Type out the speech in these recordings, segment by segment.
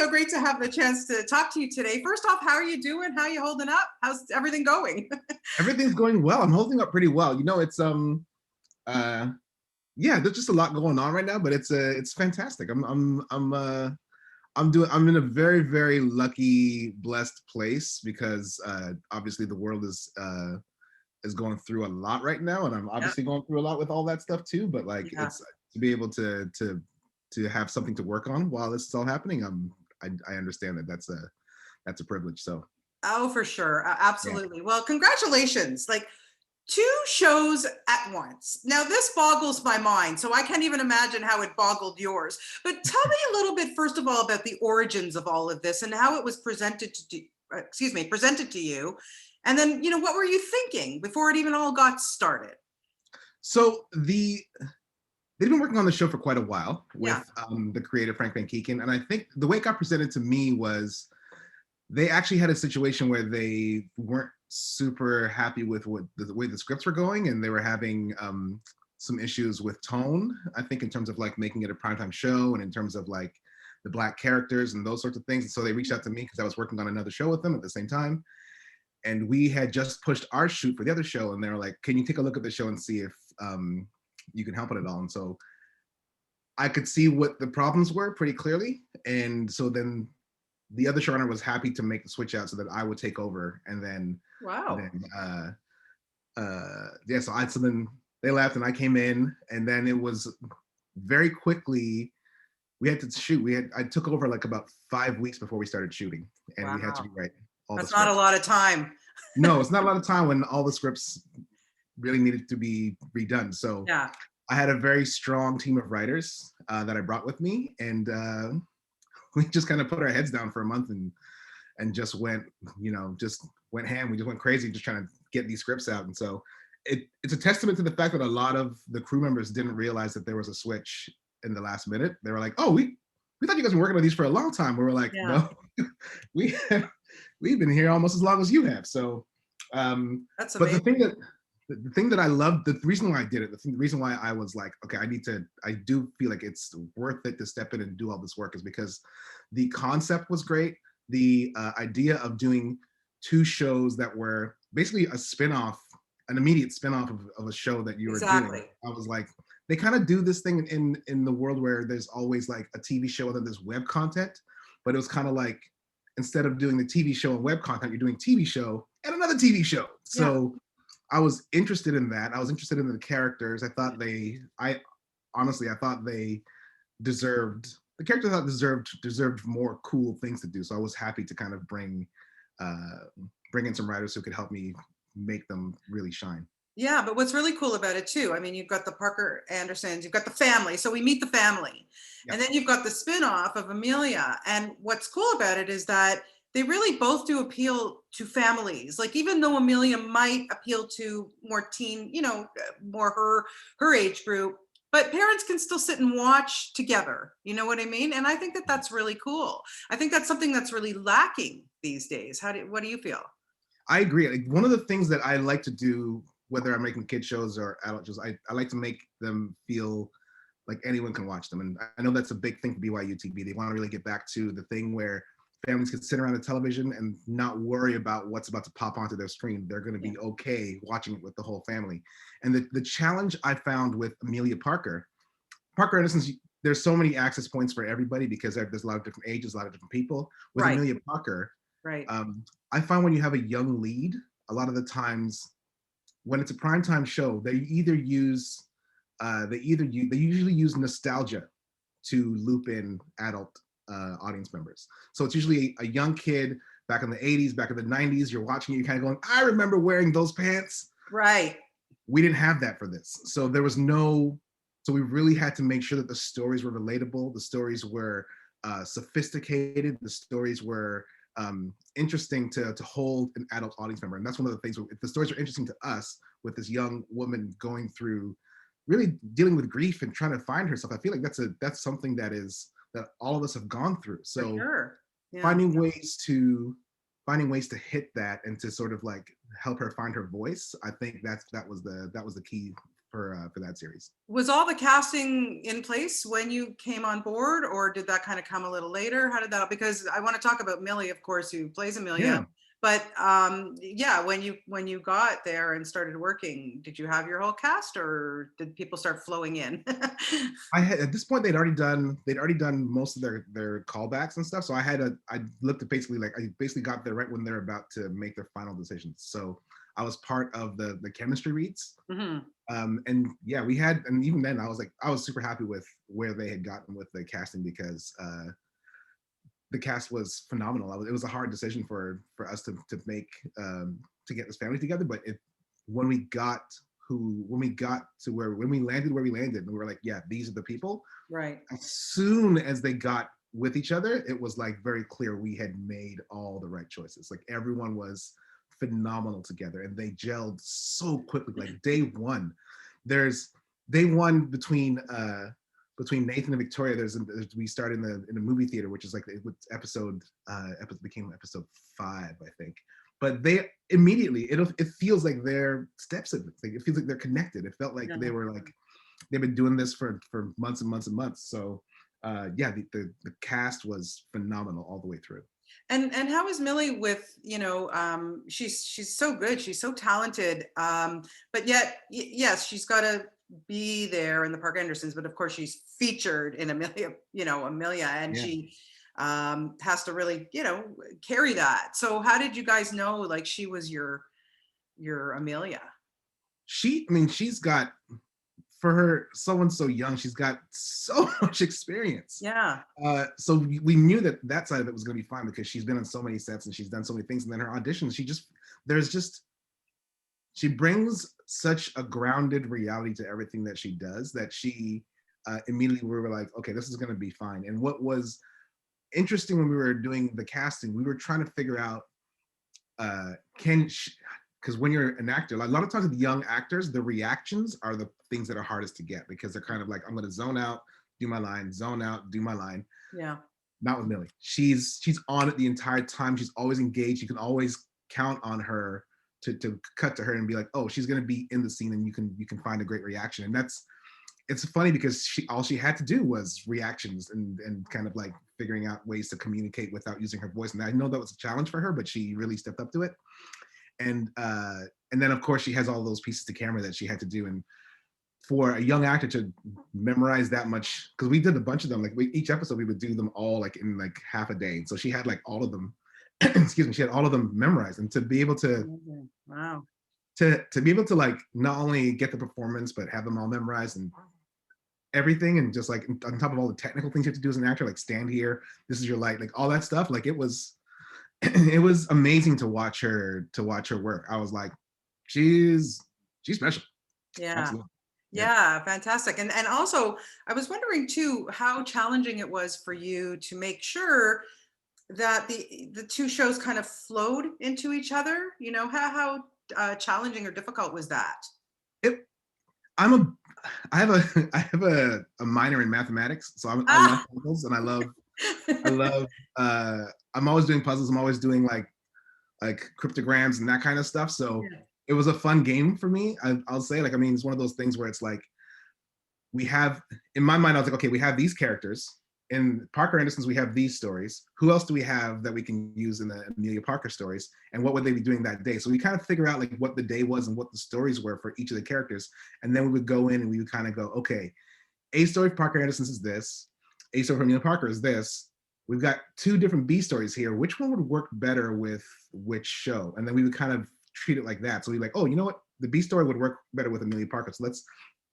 so great to have the chance to talk to you today. First off, how are you doing? How are you holding up? How's everything going? Everything's going well. I'm holding up pretty well. It's yeah, there's just a lot going on right now, but it's fantastic. I'm in a very, very lucky, blessed place because obviously the world is going through a lot right now, and I'm Yeah, obviously going through a lot with all that stuff too. But like, yeah. it's to be able to have something to work on while this is all happening. I understand that that's a privilege. So Oh, for sure. yeah. Absolutely. Well, congratulations. Like two shows at once. Now, this boggles my mind, so I can't even imagine how it boggled yours. But tell me a little bit, first of all, about the origins of all of this and how it was presented to you. And then, what were you thinking before it even all got started? So they've been working on the show for quite a while Yeah. with the creator Frank Van Keeken, and I think the way it got presented to me was they actually had a situation where they weren't super happy with what the way the scripts were going, and they were having some issues with tone. I think in terms of like making it a primetime show, and in terms of like the Black characters and those sorts of things. And so they reached out to me because I was working on another show with them at the same time, and we had just pushed our shoot for the other show, and they were like, "Can you take a look at the show and see if you can help it at all?" And so I could see what the problems were pretty clearly, and so then the other showrunner was happy to make the switch out so that I would take over, and then Wow. then yeah, so then they left and I came in, and then it was very quickly we had to shoot. I took over like about 5 weeks before we started shooting, and we had to Wow. rewrite all the That's not a scripts. lot of time. No, it's not a lot of time when all the scripts really needed to be redone. So Yeah. I had a very strong team of writers that I brought with me, and we just kind of put our heads down for a month and just went, just went ham. We just went crazy, just trying to get these scripts out. And so it's a testament to the fact that a lot of the crew members didn't realize that there was a switch in the last minute. They were like, "Oh, we thought you guys were working on these for a long time." We were like, Yeah. "No, we we've been here almost as long as you have." So, That's but amazing. the thing that I loved, the reason why I did it, the reason why I was like, okay, I do feel like it's worth it to step in and do all this work is because the concept was great. The idea of doing two shows that were basically a spin-off, an immediate spin-off of a show that you were doing. Exactly. I was like, they kind of do this thing in the world where there's always like a TV show and then there's web content, but it was kind of like, instead of doing the TV show and web content, you're doing TV show and another TV show. Yeah. So I was interested in that. I was interested in the characters. I honestly, I thought they deserved, the characters I thought deserved more cool things to do. So I was happy to kind of bring in some writers who could help me make them really shine. Yeah, but what's really cool about it too, I mean, you've got the Parker Andersons, you've got the family. So we meet the family. And Yep. then you've got the spin-off of Amelia. And what's cool about it is that they really both do appeal to families. Like even though Amelia might appeal to more teen, more her age group, but parents can still sit and watch together. You know what I mean? And I think that that's really cool. I think that's something that's really lacking these days. What do you feel? I agree. Like, one of the things that I like to do, whether I'm making kid shows or adult shows, I like to make them feel like anyone can watch them. And I know that's a big thing for BYUTB. They want to really get back to the thing where families can sit around the television and not worry about what's about to pop onto their screen. They're going to Yeah. be okay watching it with the whole family. And the challenge I found with Amelia Parker Innocence, there's so many access points for everybody because there's a lot of different ages, a lot of different people. With Right, Amelia Parker, right. I find when you have a young lead, a lot of the times when it's a primetime show, they usually use nostalgia to loop in adult audience members. So it's usually a young kid back in the 80s, back in the 90s. You're watching it, you're kind of going, I remember wearing those pants. Right. We didn't have that for this. So there was no, so we really had to make sure that the stories were relatable, the stories were sophisticated, the stories were interesting to hold an adult audience member. And that's one of the things, if the stories are interesting to us with this young woman going through really dealing with grief and trying to find herself, I feel like that's something that all of us have gone through. For So sure. Yeah. finding ways to hit that and to sort of like help her find her voice, I think that was the key for that series. Was all the casting in place when you came on board, or did that kind of come a little later? How did that? Because I want to talk about Millie, of course, who plays Amelia. Yeah. But yeah, when you got there and started working, did you have your whole cast, or did people start flowing in? I had at this point they'd already done most of their callbacks and stuff. So I looked at basically like I basically got there right when they're about to make their final decisions. So I was part of the chemistry reads. Hmm. And yeah, and even then I was super happy with where they had gotten with the casting because the cast was phenomenal. It was a hard decision for us to make to get this family together, but when we got when we landed where we landed, and we were like, yeah, these are the people. Right. As soon as they got with each other, it was like very clear we had made all the right choices. Like everyone was phenomenal together, and they gelled so quickly. Like there's day one between Nathan and Victoria. We start in the movie theater, which is like episode became episode 5, I think. But they immediately it feels like they're steps in it. It feels like they're connected. It felt like they were like they've been doing this for months and months and months. So yeah, the cast was phenomenal all the way through. And how is Millie with, she's so good, she's so talented, but yet yes, she's got to be there in the Park Andersons, but of course she's featured in Amelia, and Yeah. she has to really carry that. So how did you guys know like she was your Amelia? She's got, for her someone so young, she's got so much experience. Yeah. So we knew that side of it was going to be fine because she's been on so many sets and she's done so many things. And then her auditions, she brings such a grounded reality to everything that she does that she immediately we were like, okay, this is going to be fine. And what was interesting when we were doing the casting, we were trying to figure out because when you're an actor, like a lot of times with young actors, the reactions are the things that are hardest to get because they're kind of like, I'm going to zone out, do my line, zone out, do my line. Yeah. Not with Millie. She's on it the entire time. She's always engaged. You can always count on her to cut to her and be like, oh, she's going to be in the scene, and you can find a great reaction. And it's funny because all she had to do was reactions and kind of like figuring out ways to communicate without using her voice. And I know that was a challenge for her, but she really stepped up to it. And then of course she has all those pieces to camera that she had to do. And for a young actor to memorize that much, because we did a bunch of them, like each episode we would do them all like in like half a day. So she had like all of them, excuse me, she had all of them memorized. And to be able to, wow, to be able to like not only get the performance, but have them all memorized and everything, and just like on top of all the technical things you have to do as an actor, like stand here, this is your light, like all that stuff, like it was amazing to watch her work. I was like, she's special. yeah. Absolutely. Yeah, fantastic. And also, I was wondering too how challenging it was for you to make sure that the two shows kind of flowed into each other. How challenging or difficult was that? I have a minor in mathematics, so I love puzzles, and I love I'm always doing puzzles. I'm always doing like cryptograms and that kind of stuff. So Yeah. it was a fun game for me. I'll say, like, I mean, it's one of those things where it's like, we have, in my mind, I was like, okay, we have these characters. In Parker Anderson's, we have these stories. Who else do we have that we can use in the Amelia Parker stories? And what would they be doing that day? So we kind of figure out like what the day was and what the stories were for each of the characters. And then we would go in and we would kind of go, okay, A story for Parker Anderson's is this. A story for Amelia Parker is this. We've got 2 different B stories here. Which one would work better with which show? And then we would kind of treat it like that. So we're like, oh, you know what? The B story would work better with Amelia Parker. So let's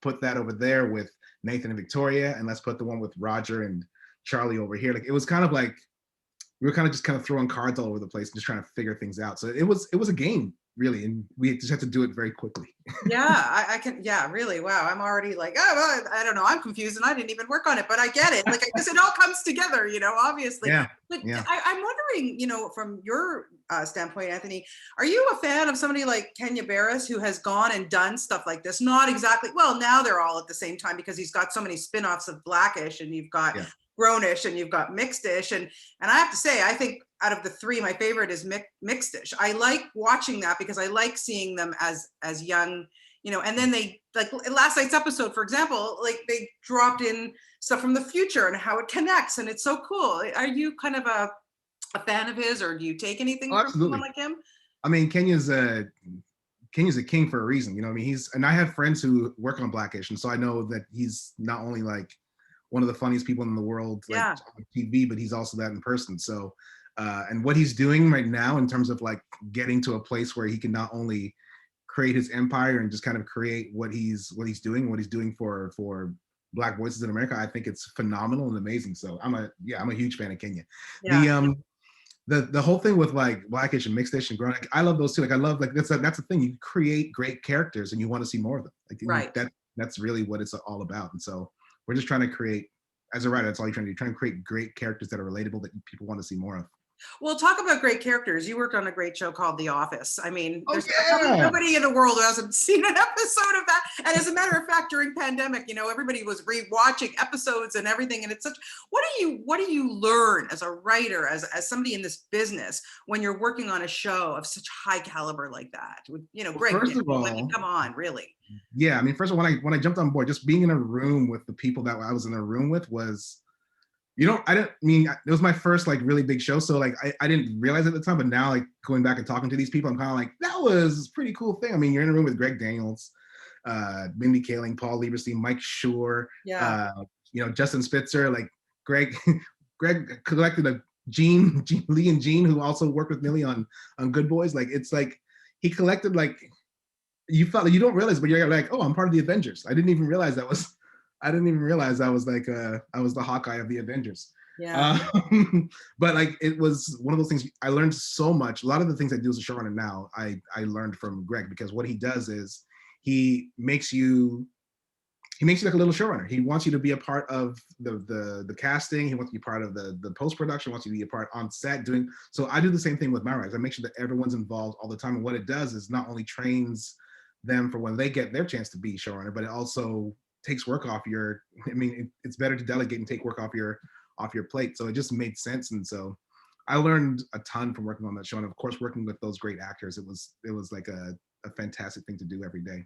put that over there with Nathan and Victoria, and let's put the one with Roger and Charlie over here. Like, it was kind of like we were kind of just kind of throwing cards all over the place and just trying to figure things out. So it was a game, really, and we just had to do it very quickly. Yeah, I can. Yeah, really. Wow, I'm already like, oh, I don't know. I'm confused, and I didn't even work on it, but I get it. Like, I guess it all comes together, obviously. Yeah. But Yeah. I'm wondering, from your standpoint, Anthony, are you a fan of somebody like Kenya Barris, who has gone and done stuff like this? Not exactly. Well, now they're all at the same time because he's got so many spin-offs of Blackish, and you've got Grownish, and you've got Mixedish, and I have to say, I think out of the 3, my favorite is Mixedish. I like watching that because I like seeing them as young and then they, like last night's episode, for example, like they dropped in stuff from the future and how it connects, and it's so cool. Are you kind of a fan of his, or do you take anything Oh, from someone absolutely. like him? I mean, Kenya's a king for a reason. You know, I mean, and I have friends who work on Blackish, and so I know that he's not only like one of the funniest people in the world, like Yeah, on TV, but he's also that in person. So, and what he's doing right now in terms of like getting to a place where he can not only create his empire and just kind of create what he's doing for Black voices in America, I think it's phenomenal and amazing. So I'm a huge fan of Kenya. yeah, The the whole thing with like Blackish and Mixedish and Grown, like, I love those too. Like I love, like that's the thing. You create great characters and you want to see more of them. Like right. that's really what it's all about. And so we're just trying to create, as a writer, that's all you're trying to do. Trying to create great characters that are relatable that people want to see more of. Well, talk about great characters. You worked on a great show called The Office. I mean, Oh there's yeah. nobody in the world who hasn't seen an episode of that. And as a matter of fact, during pandemic, everybody was rewatching episodes and everything. And it's such, what do you learn as a writer, as somebody in this business, when you're working on a show of such high caliber like that? With, Well, Greg first of Daniels. I mean, all, come on, really. yeah. I mean, first of all, when I jumped on board, just being in a room with the people that I was in a room with was, I didn't mean, it was my first like really big show. So like I didn't realize at the time, but now like going back and talking to these people, I'm kind of like, that was a pretty cool thing. I mean, you're in a room with Greg Daniels, Mindy Kaling, Paul Lieberstein, Mike Schur, Yeah. uh, Justin Spitzer, like Greg, Greg collected a Lee and Gene, who also worked with Millie on Good Boys. Like it's like he collected, like, you felt like you don't realize, but you're like, oh, I'm part of the Avengers. I didn't even realize I was like I was the Hawkeye of the Avengers. Yeah. Um, but like it was one of those things. I learned so much. A lot of the things I do as a showrunner now, I learned from Greg, because what he does is he makes you like a little showrunner. He wants you to be a part of the casting. He wants you to be part of the post production. Wants you to be a part on set doing. So I do the same thing with my writers. I make sure that everyone's involved all the time. And what it does is not only trains them for when they get their chance to be showrunner, but it also takes work off your. I mean, it's better to delegate and take work off your plate. So it just made sense, and so I learned a ton from working on that show. And of course, working with those great actors, it was like a fantastic thing to do every day.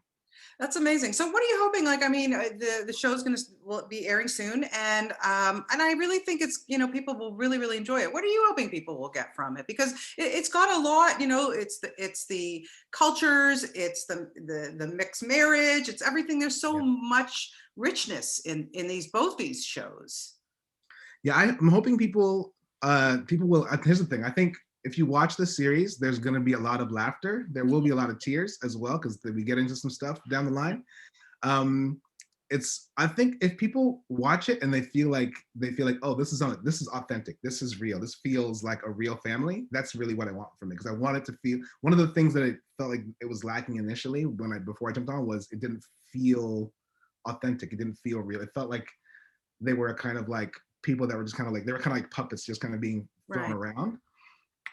That's amazing. So, what are you hoping? Like, I mean, the show's going to will be airing soon, and I really think it's people will really enjoy it. What are you hoping people will get from it? Because it's got a lot. It's the cultures, it's the mixed marriage, it's everything. There's so Yeah. much richness in both these shows. Yeah, I'm hoping people will. Here's the thing. I think if you watch the series, there's going to be a lot of laughter. There will be a lot of tears as well, because we get into some stuff down the line. Um, I think if people watch it and they feel like, oh, this is authentic, this is real, this feels like a real family. That's really what I want from it, because I want it to feel. One of the things that I felt like it was lacking initially before I jumped on was it didn't feel authentic. It didn't feel real. It felt like they were kind of like people that were just kind of like, they were kind of like puppets just kind of being thrown Right. around.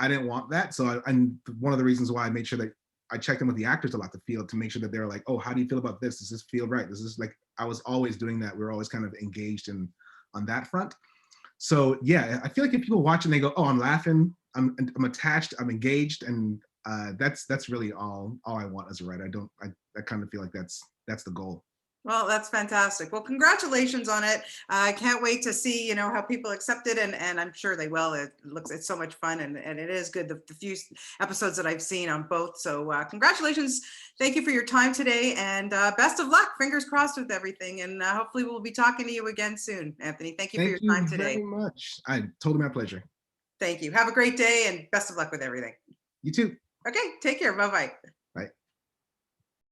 I didn't want that. And one of the reasons why I made sure that I checked in with the actors a lot to make sure that they were like, oh, how do you feel about this? Does this feel right? This is like, I was always doing that. We were always kind of engaged on that front. So yeah, I feel like if people watch and they go, oh, I'm laughing, I'm attached, I'm engaged, and that's really all I want as a writer. I kind of feel like that's the goal. Well, that's fantastic. Well, congratulations on it. I can't wait to see, how people accept it, and I'm sure they will. It's so much fun, and it is good. The few episodes that I've seen on both. So, congratulations. Thank you for your time today, and best of luck. Fingers crossed with everything, and hopefully we'll be talking to you again soon, Anthony. Thank you for Thank your you time very today. much. Totally my pleasure. Thank you. Have a great day, and best of luck with everything. You too. Okay, take care. Bye bye.